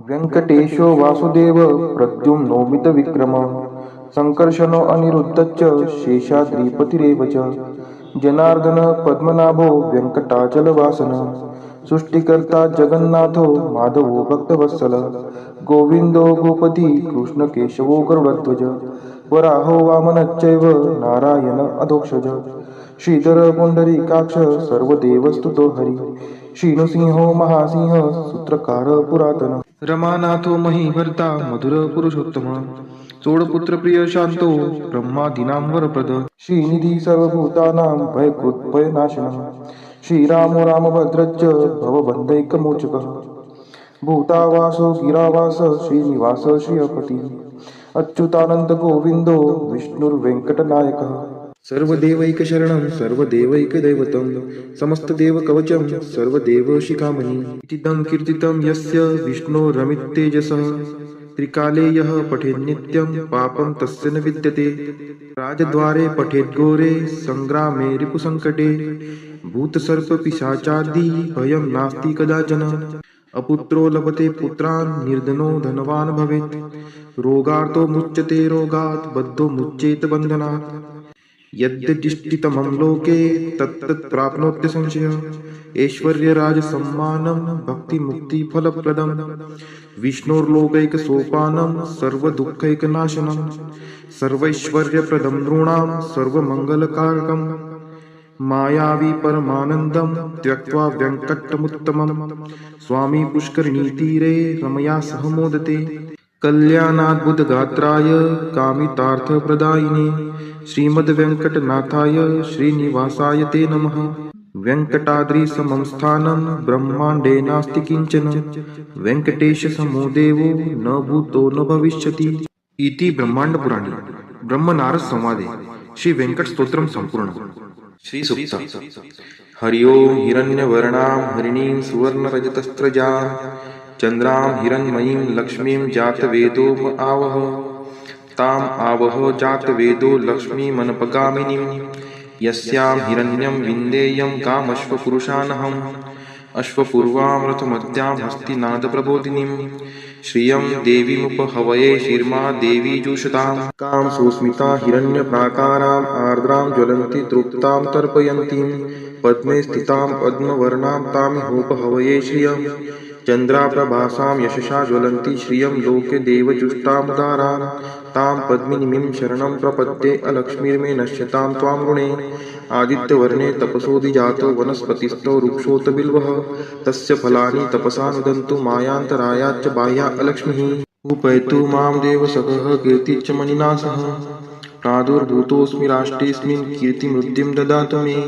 व्यङ्कटेशो वासुदेव प्रद्युम्नोमितविक्रमः सङ्कर्षणो अनिरुद्धश्च शेषाद्रिपतिरेव च जनार्दनः पद्मनाभो व्यङ्कटाचलवासनः सृष्टिकर्ता जगन्नाथो माधवो भक्तवत्सलः गोविन्दो गोपति कृष्णकेशवो गरुडध्वज वराहो वामनश्चैव नारायण अधोक्षज श्रीधर पुण्डरीकाक्ष सर्वदेवस्तुतो हरि श्रीनृसिंहो महासिंह सूत्रकार पुरातन रमानाथो महीभर्ता मधुर पुरुषोत्तम सोडपुत्र प्रिय शांतो ब्रह्मादीनां वरप्रद श्रीनिधी सर्वभूतानां भयकृत्भयनाशनः श्रीरामो रामभद्रश्च भवबन्धैकमोचकः भूतावासो गिरावास श्रीनिवास श्रियपति अच्युतानंद गोविंदो विष्णुर्वेंकटनायकः सर्वदेवैकशरणं सर्वदेवैकदैवतं समस्तदेवकवचं सर्वदेवशिखामणि इतीदं कीर्तितं यस्य विष्णोरमिततेजसः त्रिकाले यः पठेन्नित्यं पापं तस्य न विद्यते राजद्वारे पठेद्घोरे सङ्ग्रामे रिपुसङ्कटे भूतसर्पपिशाचादि भयं नास्ति कदाचन अपुत्रो लभते पुत्रान् निर्धनो धनवान् भवेत् रोगार्तो मुच्यते रोगात् बद्धो मुच्येत बन्धनात् यद्यदिष्टितमं लोके तत्तत् प्राप्नोत्य संशयः ऐश्वर्यराजसम्मानं भक्तिमुक्तिफलप्रदं विष्णोर्लोकैकसोपानं सर्वदुःखैकनाशनं सर्वैश्वर्यप्रदं नृणां सर्वमङ्गलकारकं मायावी परमानन्दं त्यक्त्वा व्यङ्कटमुत्तमं स्वामी पुष्करिणीतीरे रमया सह मोदते कल्याणाद्भुतगात्राय कामितार्थप्रदायिने श्रीमद्वेङ्कटनाथाय श्रीनिवासाय ते नमः वेङ्कटाद्रिसमं स्थानं ब्रह्माण्डे नास्ति किञ्चन वेङ्कटेशसमो देवो न भूतो न भविष्यति इति ब्रह्माण्डपुराणे ब्रह्मनारद संवादे श्री वेंकट स्तोत्रम संपूर्ण श्री सुक्त हरि ओम हिरण्यवर्णां हरिणीं सुवर्णरजतस्त्रजां चन्द्रां हिरण्मयीं लक्ष्मीं जातवेदो आवह ताम आवह जातवेदो लक्ष्मीमनपगामिनीं यस्यां हिरण्यं विन्देयं कामश्वपुरुषानहम् अश्वपूर्वां रथमद्यां हस्तिनादप्रबोधिनीं श्रियं देवीमुपहवये शिर्मा देवी जुषतां कां सुस्मिता हिरण्यप्राकाराम् आर्द्रां ज्वलन्ति तृप्तां तर्पयन्तीं पद्मे स्थितां पद्मवर्णां तामिहोपहवये श्रियं चन्द्राप्रभासां यशसा ज्वलन्ति श्रियं लोके देवजुष्टामुदारां तां पद्मिनीं शरणं प्रपद्ये अलक्ष्मीर्मे नश्यतां त्वां ऋणे आदित्यवर्णे तपसोऽधिजातो वनस्पतिस्थो वृक्षोत बिल्वः तस्य फलानि तपसा नुदन्तु मायान्तरायाच्च बाह्या अलक्ष्मीः उपैतु मां देवसखः कीर्तिश्च मणिना सह प्रादुर्भूतोऽस्मि राष्ट्रेऽस्मिन् कीर्तिमृद्धिं ददातु मे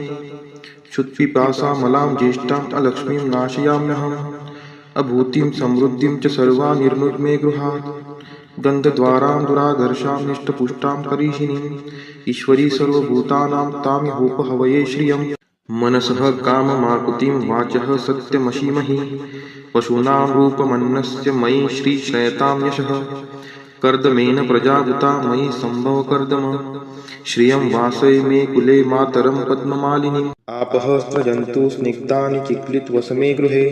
क्षुत्पिपासामलां ज्येष्ठाम् अलक्ष्मीं नाशयाम्यहम् अभूतिं समृद्धिं च सर्वा निर्नुर्मे गृहात् गन्धद्वारां दुराधर्षां निष्टपुष्टां करीषिणीम् ईश्वरी सर्वभूतानां तामिहोपहवये श्रियं मनसः काममाकुतिं वाचः सत्यमशीमहि पशूनां रूपमन्नस्य मयि श्रीश्रयतां यशः कर्दमेन प्रजाभूता मयि सम्भवकर्दम श्रियं वासय मे कुले मातरं पद्ममालिनीम् आपः स्रजन्तु स्निग्धानि चिक्लितवसमे गृहे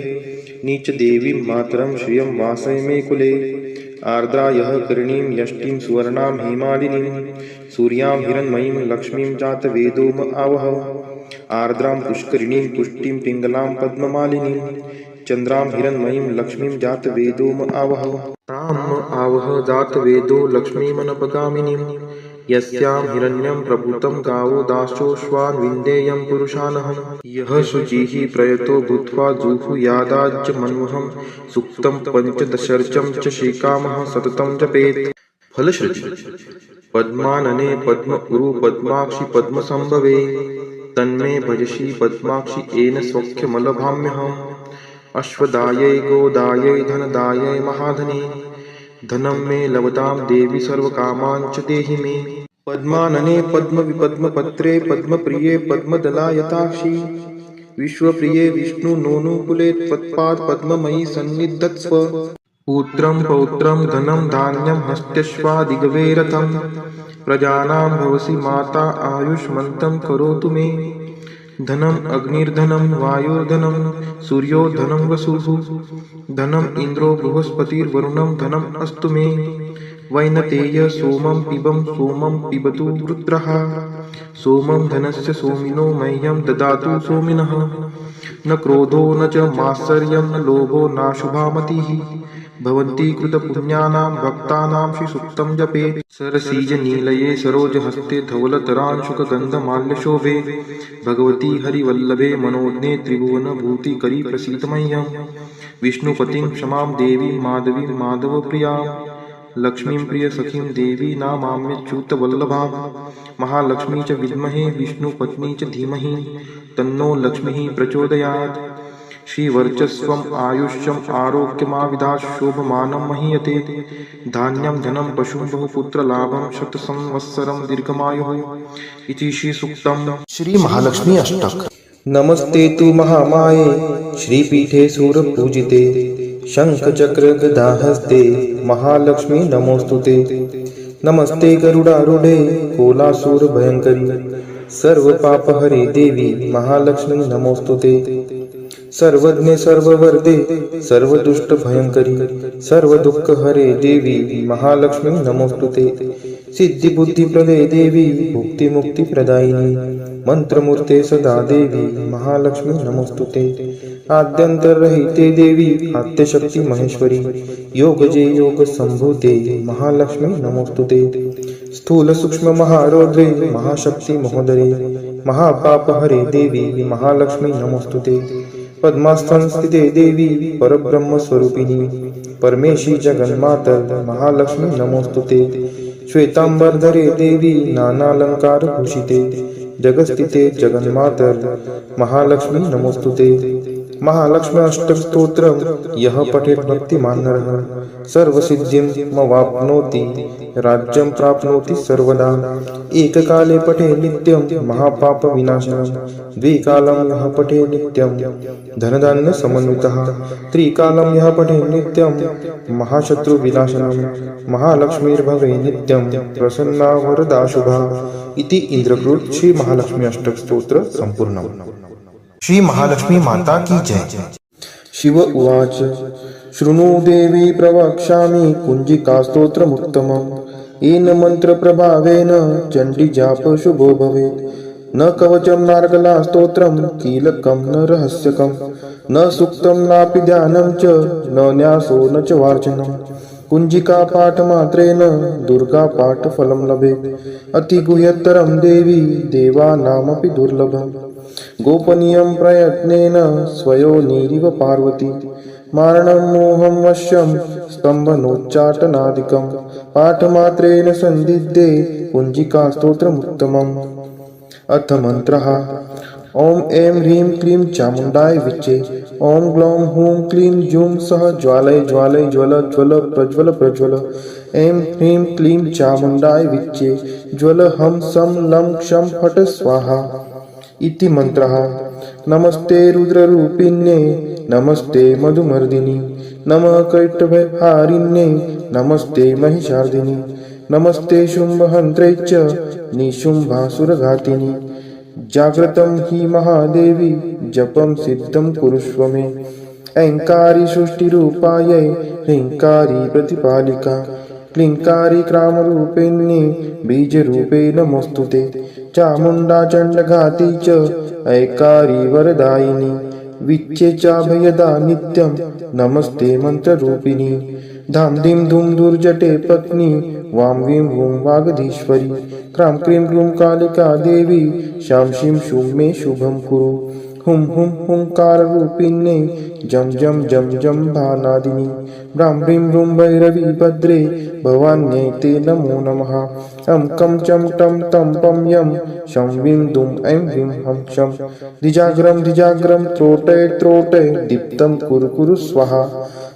नीचदेवीं मातरं श्रियं वासय मे कुले आर्द्रा यः करीणीं यष्टिं सुवर्णां हेमालिनीं सूर्यां हिरण्मयीं लक्ष्मीं जातवेदो आवह आर्द्रां पुष्करिणीं पुष्टिं पिङ्गलां पद्ममालिनीं चन्द्रां हिरण्मयीं लक्ष्मीं जातवेदो आवह ताम् आवह जातवेदो लक्ष्मीमनपगामिनीं यस्यां हिरण्यं प्रभूतं गावो दाश्चोश्वान् विन्देयं पुरुषानहं यः शुचिः प्रयतो भूत्वा जुहुयादाज्य मन्वहं सुक्तं पञ्चदशर्चं च श्रीकामः सततं जपेत् फलश्रुति पद्मानने पद्म उरु पद्माक्षि पद्मसंभवे तन्मे भजसि पद्माक्षि येन सौख्यमलभाम्यहम् अश्वदायै गोदायै धनदायै महाधने धनं मे लभतां देवी सर्वकामान् च देहि मे पद्मानने पद्मविपद्मपत्रे पद्मप्रिये पद्मदलायताक्षि विश्वप्रिये विष्णुनोनुकुले त्वत्पाद पद्ममयि सन्निधत्स्व पुत्रं पौत्रं धनं धान्यं हस्त्यश्वादिगवे रथं प्रजानां भवसि माता आयुष्मन्तं करोतु मे धनम अग्निर्धनम वायुर्धनम सूर्यो धनम वसुः धनम इंद्रो बृहस्पतिर्वरुणम धनम अस्तु मे वैनतेय सोमं पिबतु रुद्रः सोमं धनस्य सोमिनो मह्यं ददातु सोमिनः न क्रोधो न च मात्सर्यं न लोभो नाशुभा मतिः भवन्ति कृतपुण्यानां भक्तानां श्रीसूक्तं जपेत् सरसीजनीलये सरोजहस्ते धवलतरांशुकगन्धमाल्यशोभे भगवती हरिवल्लभे मनोज्ञे त्रिभुवनभूतिकरी प्रसीद मह्यं विष्णुपतिं क्षमां देवीं माधवीं माधवप्रियां लक्ष्मीं प्रियसखीं देवी नामाम्यच्युतवल्लभां महालक्ष्मी च विद्महे विष्णुपत्नी च धीमहि तन्नो लक्ष्मीः प्रचोदयात् श्रीवर्चस्वम् आयुष्यम् आरोग्यमाविधात् शोभमानं महीयते धान्यं धनं पशुं बहुपुत्रलाभं शतसंवत्सरं दीर्घमायुः इति श्रीसूक्तम्। श्री महालक्ष्मी अष्टक। नमस्ते तु महामाये श्रीपीठे सूरपूजिते शंखचक्र गदाहस्ते महालक्ष्मी नमोस्तुते नमस्ते गरुडारूढे कोलासुर भयंकरी सर्वपापहरे देवी महालक्ष्मी नमोस्तुते सर्वज्ञे सर्ववर्धे सर्वदुष्ट भयंकरी सर्वदुःखहरे देवी महालक्ष्मी नमोस्तुते सिद्धिबुद्धिप्रदे देवी भुक्तिमुक्तिप्रदायिनी मंत्रमूर्ते सदा देवी महालक्ष्मी नमोस्तुते आद्यंतरहिते देवी आद्यशक्ति महेश्वरी योगजे योग संभूते महालक्ष्मी नमोस्तुते स्थूल सूक्ष्म महारौद्रे महाशक्ति महोदरे महापापहरे देवी महालक्ष्मी नमोस्तुते पद्मास्थन स्थिते देवी परब्रह्म स्वरूपिणी परमेशी जगन्मातर महालक्ष्मी नमोस्तुते श्वेतांबरधरे देवी नानालंकार भूषिते जगस्थिते जगन्मातर महालक्ष्मी नमोस्तुते महालक्ष्मी अष्टक स्तोत्रम यह पठेत भक्तिमान नरः सर्वसिद्धिमवाप्नोति राज्यं प्राप्नोति सर्वदा एककाले पठे नित्यं महापाप विनाशनम द्विकालं यः पठे नित्यं धनधान्य समन्वितः त्रिकालं यः पठे नित्यं महाशत्रु विनाशनम महालक्ष्मीर्भवे नित्यं प्रसन्ना वरदा शुभा इति इंद्रकृत श्री महालक्ष्मी अष्टक स्तोत्र संपूर्णम्। श्री महालक्ष्मी माता की जय। शिव उवाच शृणु देवी प्रवक्ष्यामि कुञ्जिकास्तोत्रमुत्तमम् येन मन्त्रप्रभावेन चण्डीजाप शुभो भवेत् न कवचं नार्गला स्तोत्रं कीलकं न रहस्यकं न सूक्तं नापि ध्यानं च न न्यासो न च वार्चनं कुञ्जिका पाठमात्रेण दुर्गा पाठफलं लभेत् अतिगुह्यतरं देवी देवानामपि दुर्लभम् गोपनीयं प्रयत्नेन स्वयोनिरिव पार्वती मारणं मोहं वश्यं स्तम्भनोच्चाटनादिकं पाठमात्रेण संदिग्धे कुञ्जिका स्तोत्रमुत्तमम्। अथ मंत्रः ओम ऐं ह्रीं क्लीं चामुण्डाय विच्चे ओम ग्लौं हूं क्लीं जूं सः ज्वालय ज्वालय ज्वल ज्वल प्रज्वल प्रज्वल ऐं ह्रीं क्लीं चामुण्डाय विच्चे ज्वल हं सं लं क्षं फट स्वाहा इति मंत्रः। नमस्ते रुद्ररूपिण्ये नमस्ते मधुमर्दिनी नमः कैटभहारिण्ये नमस्ते महिषार्दिनी नमस्ते शुम्भहन्त्रे च निशुम्भासुरघातिनी जाग्रतं हि महादेवी जपं सिद्धं कुरुष्व मे ऐङ्कारी सृष्टिरूपायै ह्रीङ्कारी प्रतिपालिका क्लीङ्कारी क्रामरूपिण्ये बीजरूपे नमोस्तुते चामुण्डा चण्डघाती च ऐकारी वरदायिनी विच्चे चाभयदा नित्यं नमस्ते मंत्ररूपिणी धाम धीम धूम दुर्जटे पत्नी वां वीं वूं वागधीश्वरी क्रां क्रीं क्रूं कालिका देवी शां शीं शूं मे शुभं कुरु हुं हुं हुंकाररूपिण्ये जं जं जं जं भानादिनी ब्रां ब्रीं ब्रूं भैरवी भद्रे भवान्यै ते नमो नमः अं कं चं टं तं पं यं शं वीं दुं ऐं ह्रीं हं शं द्विजाग्रं त्रोटय त्रोटय दीप्तं कुरु कुरु स्वाहा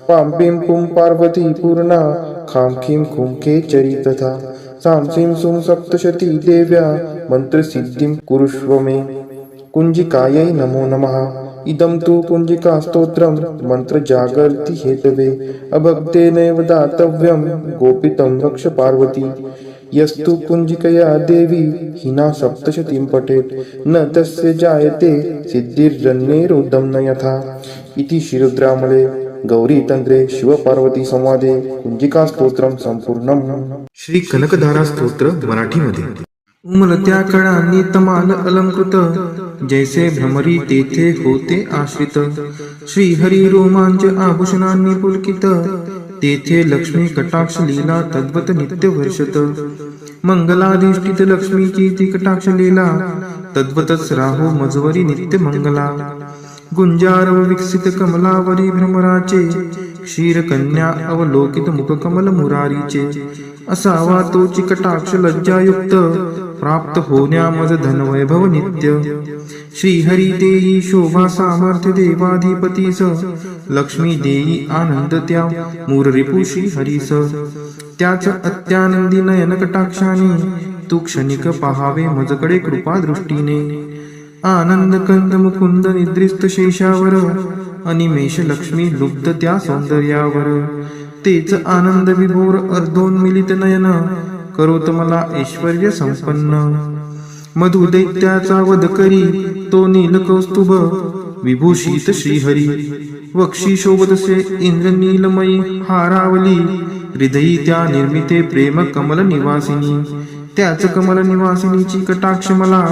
पां पीं पुं पार्वती पूर्णा खां खीं खुं खेचरी तथा सां सीं सुं सप्तशती देव्या मन्त्रसिद्धिं कुरुष्व मे कुञ्जिकायै नमो नमः इदं तु कुञ्जिका स्तोत्रं मन्त्रजागर्ति हेतवे अभक्तेनैव दातव्यं गोपितं रक्ष पार्वती यस्तु कुंजिकया देवी हिना सप्तशतीं पठेत् न तस्य जायते सिद्धिर्जन्यैरुदं न यथा इति श्रीरुद्रामले गौरीतंत्रे शिवपार्वती संवादे कुंजिका स्तोत्रम संपूर्णम. श्री कनकधारा स्तोत्र मराठीमध्ये. उमलत्या कळांनी तमाल अलंकृत, जैसे भ्रमरी तेथे होते आश्रित. श्रीहरी रोमांच आभूषणांनी पुलकित, तेथे लक्ष्मी कटाक्ष लीला तद्वत नित्य वर्षत. मंगलाधिष्ठित लक्ष्मीची ती कटाक्ष लीला, तद्वतच राहो मजवरी नित्य मंगला. गुंजार व विकसित कमलावरी भ्रमराचे, क्षीरकन्या अवलोकित मुख कमल मुरारीचे. असावा तोची कटाक्ष लज्जायुक्त, प्राप्त होण्या मज धनवैभव नित्य. श्रीहरी देई शोभा सामर्थ्य देवाधिपतीस, लक्ष्मी देई आनंद त्या मूररिपू श्रीहरीस. त्याच अत्यानंदी नयन कटाक्षाने, तू क्षणिक पहावे मजकडे कृपा दृष्टीने. आनंद कंद मुकुंद निद्रिस्त शेषावर, अनिमेष लक्ष्मी लुब्ध त्या सौंदर्यावर. तेच आनंद विभोर अर्धोन्मिलित नयन, करोत मला ऐश्वर्य संपन्न. मधु दैत्याचा वध करी तो नील कौस्तुभ, विभूषित श्रीहरी. वक्षी शोभतसे इंद्र नीलमयी हारावली, हृदयी त्या निर्मिते प्रेम कमल निवासिनी. त्याच कमल निवासिनीची कटाक्ष मला,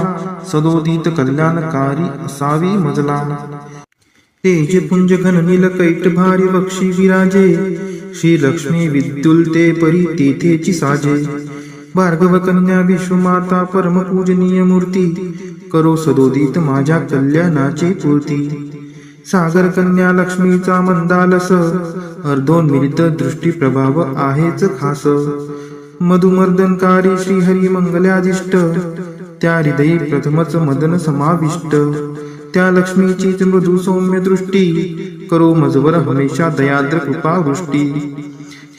सदोदित कल्याणकारी असावी मजला. तेज पुंज घन नील कैट भारी वक्षी विराजे, श्री लक्ष्मी विद्युलते परी तेथेची साजे. भार्गव कन्या विश्वमाता परम पूजनीय मूर्ती, करो सदोदित माझ्या कल्याणाची पूर्ती. सागर कन्या लक्ष्मीचा मंदालस, अर्धोन्मिलित दृष्टी प्रभाव आहेच खास. मधुमर्दनकारी श्रीहरी मंगल्यादिष्ट, त्या हृदयी प्रथमच मदन समाविष्ट. त्या लक्ष्मीचीच मृदू सौम्य दृष्टी, करो मजवर हमेशा दयाद्र कृपावृष्टी.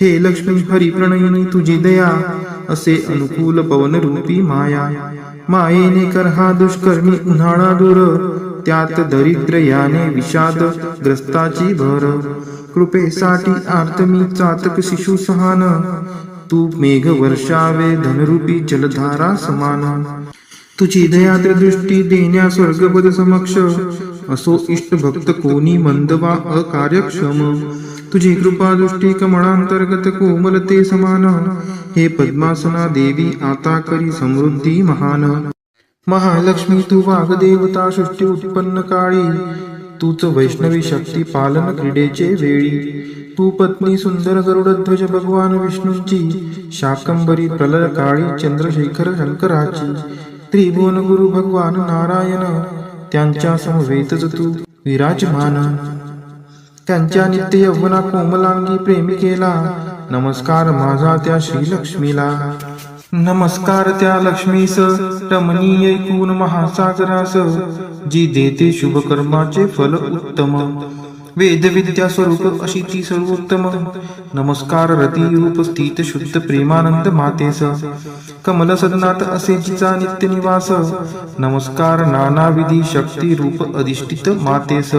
हे लक्ष्मी हरी प्रणयिनी तुझी दया, असे अनुकूल पवन रूपी माया. मायेने कर हा दुष्कर्मी उन्हाळा दूर, त्यात दरिद्र याने विषाद ग्रस्ताची भर. कृपेसाठी आर्त मी चातक शिशु सहान, तू मेघ वर्षावे धनरूपी जलधारा समान. तुझी दयाद्र दृष्टी देण्या स्वर्गपद समक्ष, असो इष्ट भक्त कोणी मंद वा अकार्यक्षम. तुझी कृपा दृष्टी कमळांतर्गत कोमलते समान, हे पद्मासना देवी आता करी समृद्धी महान. महालक्ष्मी तू वाग्देवता सृष्टी उत्पन्न काळी, तूच वैष्णवी शक्ती पालन क्रीडेचे वेळी. तू पत्नी सुंदर गरुडध्वज भगवान विष्णूंची, शाकंबरी प्रलय काळी चंद्रशेखर शंकराची. त्रिभुवन गुरु भगवान नारायण, त्यांच्या समवेतच तू विराजमान. त्यांच्या नित्य यौवना कोमलांगी प्रेमिकेला, नमस्कार माझा त्या श्रीलक्ष्मीला. नमस्कार त्या लक्ष्मीस रमणीय ऐकून महासागरास, जी देते शुभ कर्माचे फल उत्तम. वेद विद्या स्वरूप अशी ती सर्वोत्तम. नमस्कार रती रूप स्थित शुद्ध प्रेमानंद मातेस, कमल सदनात असे जिचा नित्य निवास. नमस्कार नानाविधी शक्ती रूप अधिष्ठित मातेस,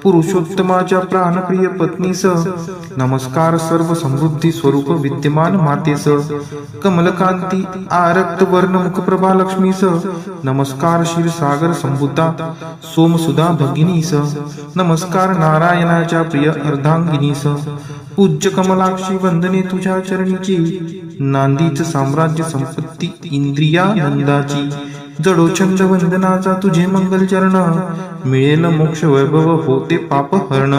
पुरुषोत्तमाच्या प्राणप्रिय पत्नीस. नमस्कार सर्व समृद्धी स्वरूप विद्यमान मातेस, कमलकांती आरक्त वर्ण मुखप्रभा लक्ष्मीस. नमस्कार क्षीरसागर संभूता सोमसुधा भगिनीस. नमस्कार नारायणाच्या प्रिय अर्धांगिनीस. पूज्य कमलाक्षी वंदने तुझ्या चरणीची, नांदीच साम्राज्य संपत्ती इंद्रियानंदाची. जडो छंद वंदनाचा तुझे मंगल चरण, मिळेल मोक्ष वैभव होते पाप हरण.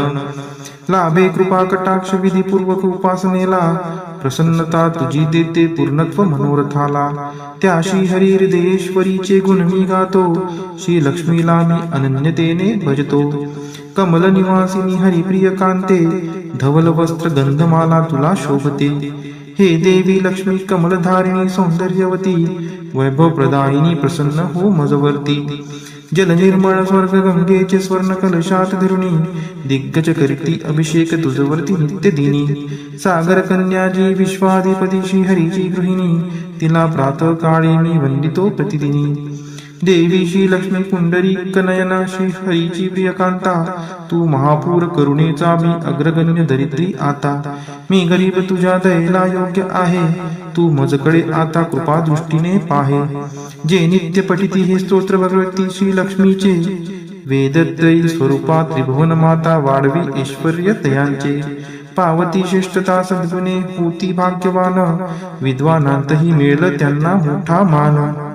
लाभे कृपा कटाक्ष विधीपूर्वक उपासनेला, प्रसन्नता तुझी देते पूर्णत्व मनोरथाला. त्या श्री हरी हृदयेश्वरीचे गुण मी गातो, श्री लक्ष्मीला मी अनन्यतेने भजतो. कमल निवासिनी हरिप्रिय कांते, धवल वस्त्र गंधमाला तुला शोभते. हे देवी लक्ष्मी कमलधारिणी सौंदर्यवती, वैभव प्रदायिनी प्रसन्न हो मजवर्ती. जल निर्मळ स्वर्ग गंगेचे स्वर्ण कलशात धरुणी, दिग्गज करती अभिषेक तुझवरती नित्य दिनी. सागर कन्याजी विश्वाधिपती श्री हरीची गृहिणी, तिला प्रातः काळी मी वंदितो प्रतिदिनी. देवी श्री लक्ष्मी पुंडरी कनयना श्री हरीची प्रियकांता, तू महापूर करुणेचा मी अग्रगण्य दरिद्री आता. मी गरीब तुझ्या दयेला योग्य आहे, तू मजकडे आता कृपा दृष्टीने पाहे. जे नित्य पठिती हे स्तोत्र भगवती श्री लक्ष्मीचे, वेदत्रयी स्वरूपा त्रिभुवन माता वाढवी ऐश्वर्य तयांचे. पावती श्रेष्ठता सद्गुणे होती भाग्यवान, विद्वानांतही मिळेल त्यांना मोठा मान.